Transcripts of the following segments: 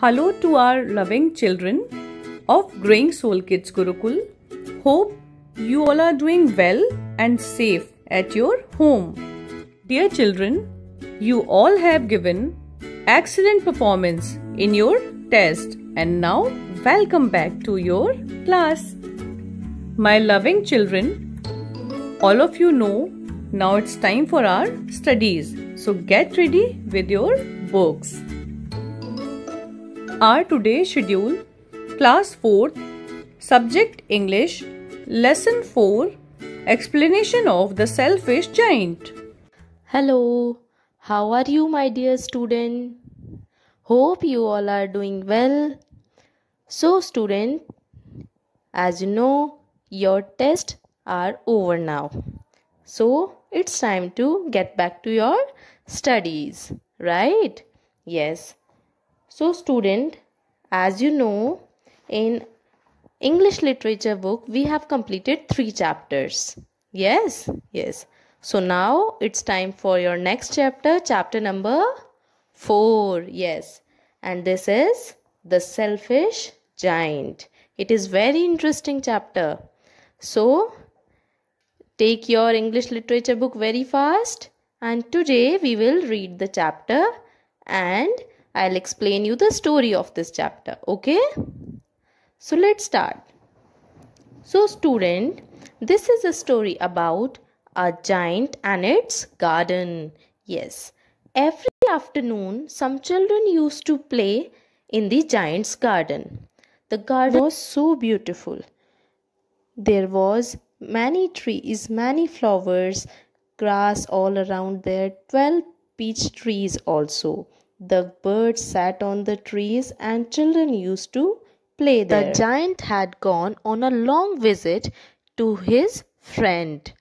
Hello to our loving children of Growing Soul Kids Gurukul. Hope you all are doing well and safe at your home. Dear children, you all have given excellent performance in your test and now welcome back to your class. My loving children, all of you know now it's time for our studies. So get ready with your books. Our today's schedule, Class 4th, Subject English, Lesson 4, Explanation of the Selfish Giant. Hello, how are you my dear student? Hope you all are doing well. So student, as you know, your tests are over now. So it's time to get back to your studies, right? Yes. So student, as you know, in English literature book, we have completed 3 chapters. Yes. So now it's time for your next chapter, chapter number 4. Yes. And this is The Selfish Giant. It is very interesting chapter. So take your English literature book very fast. And today we will read the chapter and I'll explain you the story of this chapter. Okay? So let's start. So student, this is a story about a giant and its garden. Yes. Every afternoon, some children used to play in the giant's garden. The garden was so beautiful. There was many trees, many flowers, grass all around there, 12 peach trees also. The birds sat on the trees and children used to play there. The giant had gone on a long visit to his friend.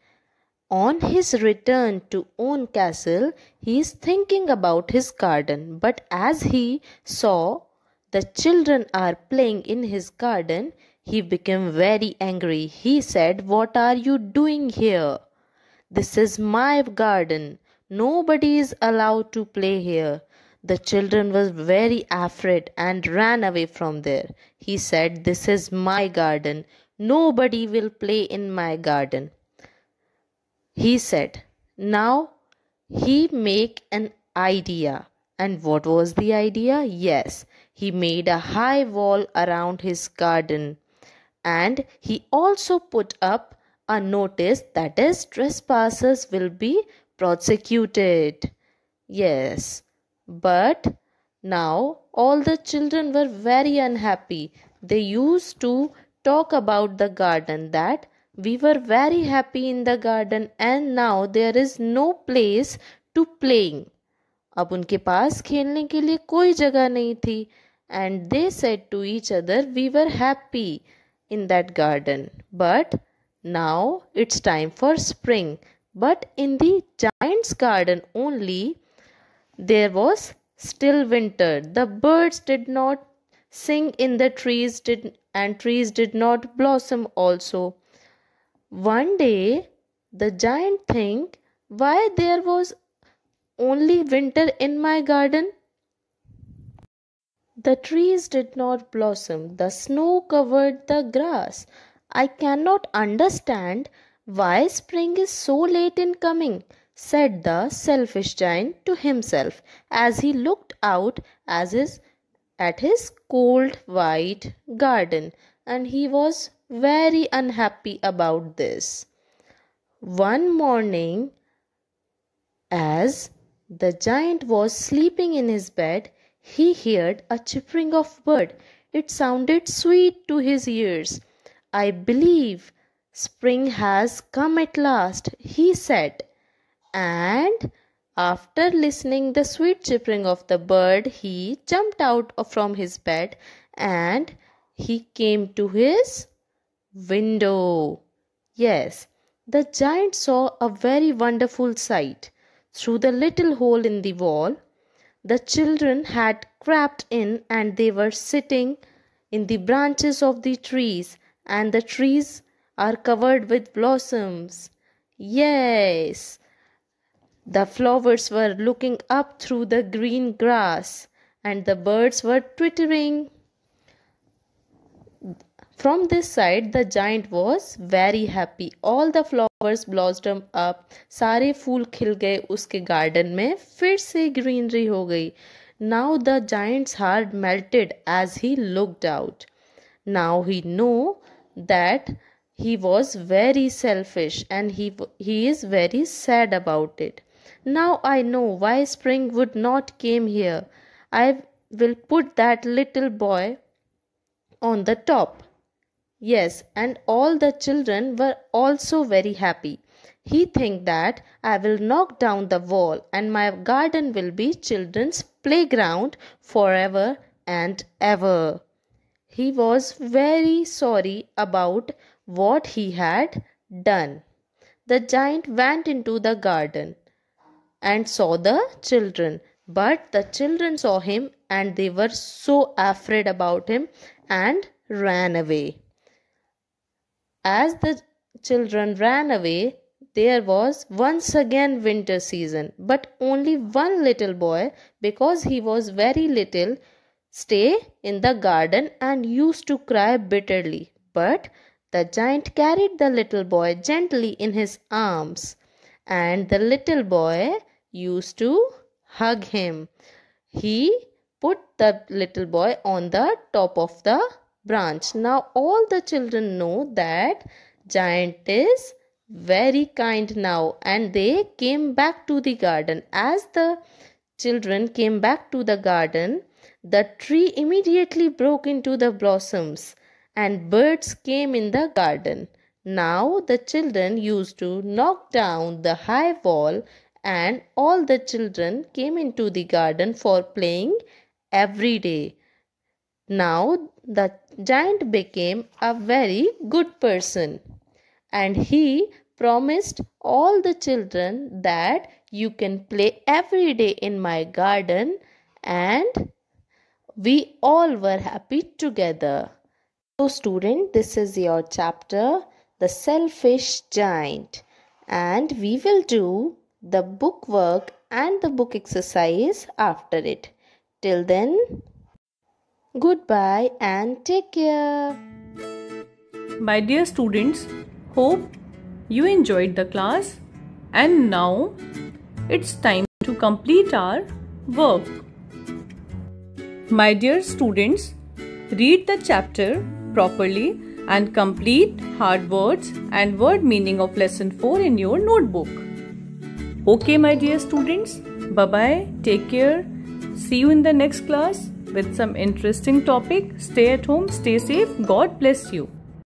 On his return to own castle, he is thinking about his garden. But as he saw the children are playing in his garden, he became very angry. He said, "What are you doing here? This is my garden. Nobody is allowed to play here." The children were very afraid and ran away from there. He said, "This is my garden. Nobody will play in my garden." He said, now he make an idea. And what was the idea? Yes, he made a high wall around his garden. And he also put up a notice that is, trespassers will be prosecuted. Yes. But now all the children were very unhappy. They used to talk about the garden that we were very happy in the garden and now there is no place to playing. अब उनके पास खेलने के लिए कोई जगह नहीं थी. And they said to each other, we were happy in that garden. But now it's time for spring. But in the giant's garden only, there was still winter. The birds did not sing in the trees and trees did not blossom also. One day the giant think, why there was only winter in my garden? The trees did not blossom. The snow covered the grass. I cannot understand why spring is so late in coming, said the selfish giant to himself as he looked out at his cold white garden, and he was very unhappy about this. One morning, as the giant was sleeping in his bed, he heard a chirping of bird. It sounded sweet to his ears. I believe spring has come at last, he said. And after listening the sweet chirping of the bird, he jumped out from his bed and he came to his window. Yes, the giant saw a very wonderful sight. Through the little hole in the wall, the children had crept in and they were sitting in the branches of the trees, and the trees are covered with blossoms. Yes, the flowers were looking up through the green grass and the birds were twittering. From this side, the giant was very happy. All the flowers blossomed up. सारे फूल खिल गए उसके garden में. फिर से greenery हो गई. Now the giant's heart melted as he looked out. Now he knew that he was very selfish and he is very sad about it. Now I know why spring would not came here. I will put that little boy on the top. Yes, and all the children were also very happy. He think that I will knock down the wall and my garden will be children's playground forever and ever. He was very sorry about what he had done. The giant went into the garden and saw the children. But the children saw him and they were so afraid about him and ran away. As the children ran away, there was once again winter season, but only one little boy, because he was very little, stay in the garden and used to cry bitterly. But the giant carried the little boy gently in his arms, and the little boy used to hug him. He put the little boy on the top of the branch. Now all the children know that giant is very kind now, and they came back to the garden. As the children came back to the garden, the tree immediately broke into the blossoms and birds came in the garden. Now the children used to knock down the high wall and all the children came into the garden for playing every day. Now the giant became a very good person and he promised all the children that you can play every day in my garden, and we all were happy together. So student, this is your chapter, The Selfish Giant, and we will do the book work and the book exercise after it. Till then, goodbye and take care. My dear students, hope you enjoyed the class, and now it's time to complete our work. My dear students, read the chapter properly and complete hard words and word meaning of lesson 4 in your notebook. Okay, my dear students, bye-bye, take care, see you in the next class with some interesting topic. Stay at home, stay safe, God bless you.